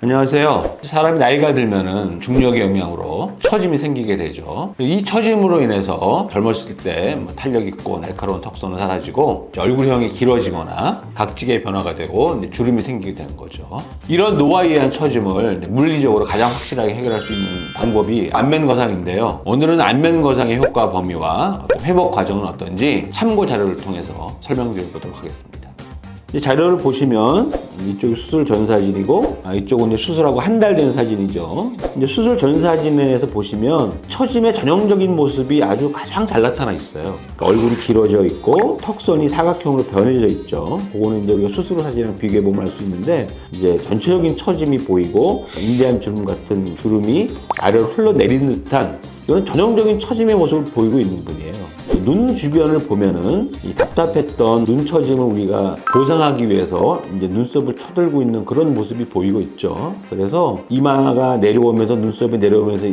안녕하세요. 사람이 나이가 들면은 중력의 영향으로 처짐이 생기게 되죠. 이 처짐으로 인해서 젊었을 때 탄력 있고 날카로운 턱선은 사라지고 얼굴형이 길어지거나 각질의 변화가 되고 주름이 생기게 되는 거죠. 이런 노화에 의한 처짐을 물리적으로 가장 확실하게 해결할 수 있는 방법이 안면거상인데요. 오늘은 안면거상의 효과 범위와 회복 과정은 어떤지 참고 자료를 통해서 설명드려보도록 하겠습니다. 이 자료를 보시면 이쪽이 수술 전 사진이고 이쪽은 이제 수술하고 한 달 된 사진이죠. 이제 수술 전 사진에서 보시면 처짐의 전형적인 모습이 아주 가장 잘 나타나 있어요. 그러니까 얼굴이 길어져 있고 턱선이 사각형으로 변해져 있죠. 그거는 이제 우리가 수술 사진이랑 비교해 보면 알 수 있는데 이제 전체적인 처짐이 보이고 인대한 주름 같은 주름이 아래로 흘러내리는 듯한 이런 전형적인 처짐의 모습을 보이고 있는 분이에요. 눈 주변을 보면은 이 답답했던 눈 처짐을 우리가 보상하기 위해서 이제 눈썹을 쳐들고 있는 그런 모습이 보이고 있죠. 그래서 이마가 내려오면서 눈썹이 내려오면서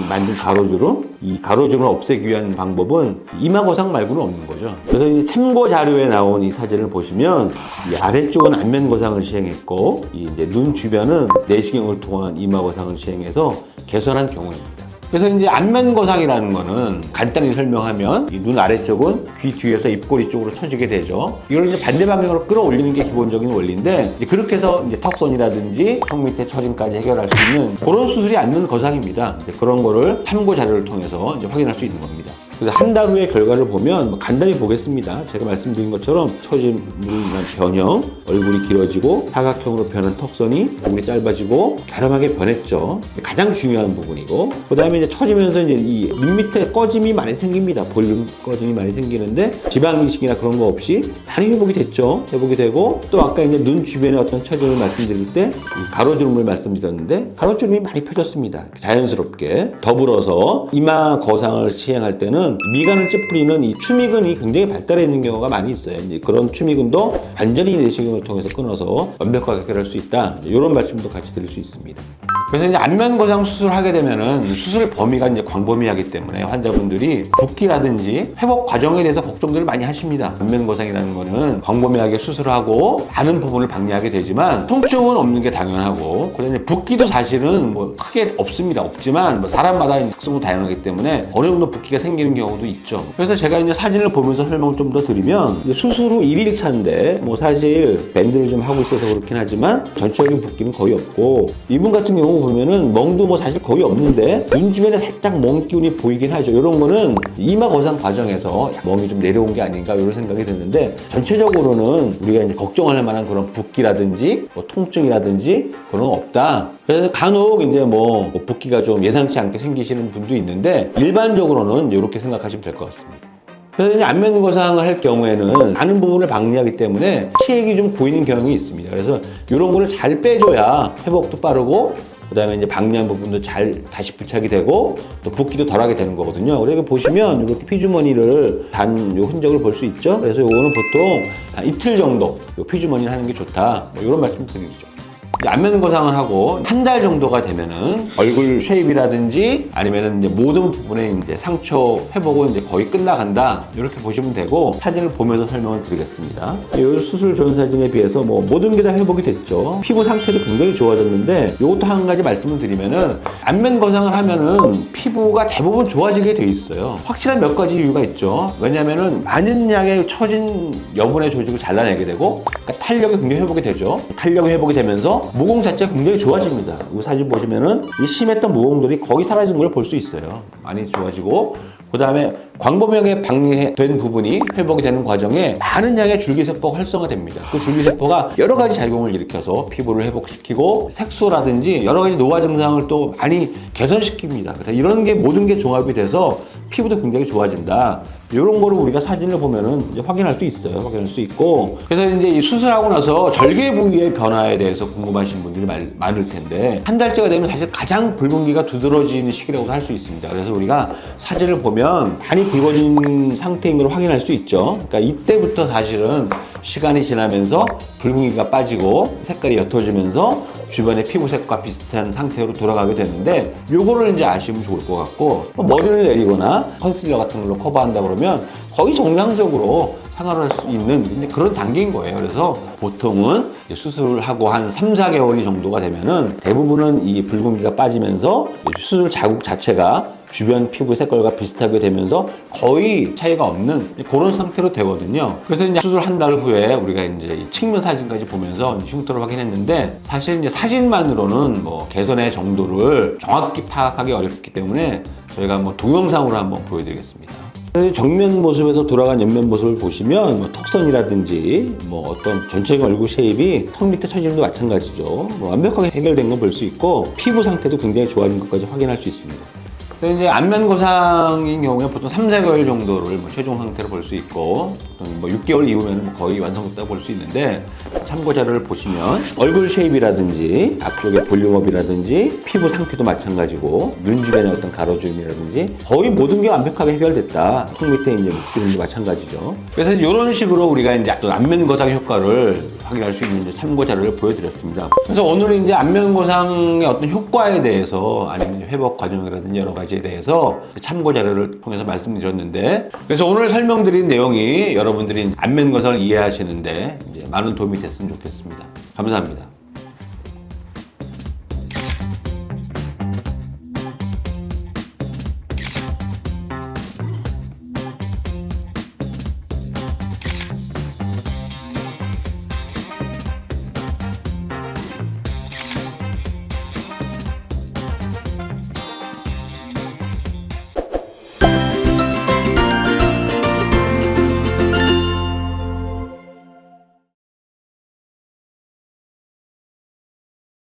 만든 가로주름, 이 가로주름을 없애기 위한 방법은 이마 거상 말고는 없는 거죠. 그래서 이 참고 자료에 나온 이 사진을 보시면 이 아래쪽은 안면 거상을 시행했고 이제 눈 주변은 내시경을 통한 이마 거상을 시행해서 개선한 경우입니다. 그래서 이제 안면거상이라는 거는 간단히 설명하면 이 눈 아래쪽은 귀 뒤에서 입꼬리 쪽으로 처지게 되죠. 이걸 이제 반대 방향으로 끌어올리는 게 기본적인 원리인데 이제 그렇게 해서 이제 턱선이라든지 턱 밑에 처짐까지 해결할 수 있는 그런 수술이 안면거상입니다. 이제 그런 거를 참고 자료를 통해서 이제 확인할 수 있는 겁니다. 그래서 한 달 후의 결과를 보면 간단히 보겠습니다. 제가 말씀드린 것처럼 처짐으로 인한 변형, 얼굴이 길어지고 사각형으로 변한 턱선이 얼굴이 짧아지고 갸름하게 변했죠. 가장 중요한 부분이고 그 다음에 이제 처지면서 이제 이 눈 밑에 꺼짐이 많이 생깁니다. 볼륨 꺼짐이 많이 생기는데 지방 이식이나 그런 거 없이 많이 회복이 됐죠. 회복이 되고 또 아까 이제 눈 주변에 어떤 처짐을 말씀드릴 때 이 가로주름을 말씀드렸는데 가로주름이 많이 펴졌습니다. 자연스럽게 더불어서 이마 거상을 시행할 때는 미간을 찌푸리는 이 추미근이 굉장히 발달해 있는 경우가 많이 있어요. 이제 그런 추미근도 완전히 내시경을 통해서 끊어서 완벽하게 해결할 수 있다. 이런 말씀도 같이 드릴 수 있습니다. 그래서 이제 안면거상 수술을 하게 되면은 수술 범위가 이제 광범위하기 때문에 환자분들이 붓기라든지 회복 과정에 대해서 걱정들을 많이 하십니다. 안면거상이라는 거는 광범위하게 수술하고 많은 부분을 방리하게 되지만 통증은 없는 게 당연하고 그다음에 붓기도 사실은 뭐 크게 없습니다. 없지만 뭐 사람마다 특성도 다양하기 때문에 어느 정도 붓기가 생기는 경우도 있죠. 그래서 제가 이제 사진을 보면서 설명을 좀 더 드리면 수술 후 1일차인데 뭐 사실 밴드를 좀 하고 있어서 그렇긴 하지만 전체적인 붓기는 거의 없고 이분 같은 경우 보면은 멍도 뭐 사실 거의 없는데 눈 주변에 살짝 멍 기운이 보이긴 하죠. 이런 거는 이마 거상 과정에서 멍이 좀 내려온 게 아닌가 이런 생각이 드는데 전체적으로는 우리가 이제 걱정할 만한 그런 붓기라든지 뭐 통증이라든지 그런 건 없다. 그래서 간혹 이제 뭐 붓기가 좀 예상치 않게 생기시는 분도 있는데 일반적으로는 이렇게 생각하시면 될 것 같습니다. 그래서 이제 안면거상을 할 경우에는 많은 부분을 방리하기 때문에 치액이 좀 고이는 경향이 있습니다. 그래서 이런 거를 잘 빼줘야 회복도 빠르고 그 다음에 이제 방리한 부분도 잘 다시 부착이 되고 또 붓기도 덜하게 되는 거거든요. 그래서 보시면 이렇게 피주머니를 단 요 흔적을 볼 수 있죠. 그래서 요거는 보통 한 이틀 정도 요 피주머니를 하는 게 좋다. 뭐 이런 말씀 드리죠. 안면거상을 하고 한 달 정도가 되면은 얼굴 쉐입이라든지 아니면은 이제 모든 부분에 이제 상처 회복은 이제 거의 끝나간다. 이렇게 보시면 되고 사진을 보면서 설명을 드리겠습니다. 이 수술 전 사진에 비해서 뭐 모든 게 다 회복이 됐죠. 피부 상태도 굉장히 좋아졌는데 이것도 한 가지 말씀을 드리면은 안면거상을 하면은 피부가 대부분 좋아지게 돼 있어요. 확실한 몇 가지 이유가 있죠. 왜냐면은 많은 양의 처진 여분의 조직을 잘라내게 되고 그러니까 탄력이 굉장히 회복이 되죠. 탄력이 회복이 되면서 모공 자체가 굉장히 좋아집니다. 이 사진 보시면은 이 심했던 모공들이 거의 사라지는 걸 볼 수 있어요. 많이 좋아지고 그 다음에 광범위하게 방리된 부분이 회복이 되는 과정에 많은 양의 줄기세포가 활성화됩니다. 그 줄기세포가 여러 가지 작용을 일으켜서 피부를 회복시키고 색소라든지 여러 가지 노화 증상을 또 많이 개선시킵니다. 그래서 이런 게 모든 게 종합이 돼서 피부도 굉장히 좋아진다. 이런 거를 우리가 사진을 보면은 이제 확인할 수 있어요. 확인할 수 있고. 그래서 이제 이 수술하고 나서 절개 부위의 변화에 대해서 궁금하신 분들이 많을 텐데 한 달째가 되면 사실 가장 붉은기가 두드러지는 시기라고도 할 수 있습니다. 그래서 우리가 사진을 보면 많이 붉어진 상태인 걸 확인할 수 있죠. 그러니까 이때부터 사실은 시간이 지나면서 붉은기가 빠지고 색깔이 옅어지면서 주변의 피부색과 비슷한 상태로 돌아가게 되는데 요거를 이제 아시면 좋을 것 같고 머리를 내리거나 컨실러 같은 걸로 커버한다 그러면 거의 정상적으로 생활을 할 수 있는 그런 단계인 거예요. 그래서 보통은 수술하고 한 3, 4개월이 정도가 되면은 대부분은 이 붉은기가 빠지면서 수술 자국 자체가 주변 피부 색깔과 비슷하게 되면서 거의 차이가 없는 그런 상태로 되거든요. 그래서 이제 수술 한 달 후에 우리가 이제 측면 사진까지 보면서 흉터를 확인했는데 사실 이제 사진만으로는 뭐 개선의 정도를 정확히 파악하기 어렵기 때문에 저희가 뭐 동영상으로 한번 보여드리겠습니다. 정면 모습에서 돌아간 옆면 모습을 보시면 뭐 턱선이라든지 뭐 어떤 전체적인 얼굴 쉐입이 턱 밑에 처짐도 마찬가지죠. 뭐 완벽하게 해결된 건 볼 수 있고 피부 상태도 굉장히 좋아진 것까지 확인할 수 있습니다. 이제 안면 거상인 경우에 보통 3, 4개월 정도를 뭐 최종 상태로 볼 수 있고 보통 뭐 6개월 이후에는 뭐 거의 완성됐다고 볼 수 있는데 참고 자료를 보시면 얼굴 쉐입이라든지 앞쪽의 볼륨업이라든지 피부 상태도 마찬가지고 눈 주변의 어떤 가로주름이라든지 거의 모든 게 완벽하게 해결됐다. 턱 밑에 이제 목주름도 마찬가지죠. 그래서 이런 식으로 우리가 이제 어떤 안면 거상 효과를 확인할 수 있는 참고 자료를 보여드렸습니다. 그래서 오늘은 이제 안면 거상의 어떤 효과에 대해서 아니면 회복 과정이라든지 여러 가지에 대해서 참고 자료를 통해서 말씀드렸는데 그래서 오늘 설명드린 내용이 여러분들이 안면 거상을 이해하시는데 이제 많은 도움이 됐으면 좋겠습니다. 감사합니다.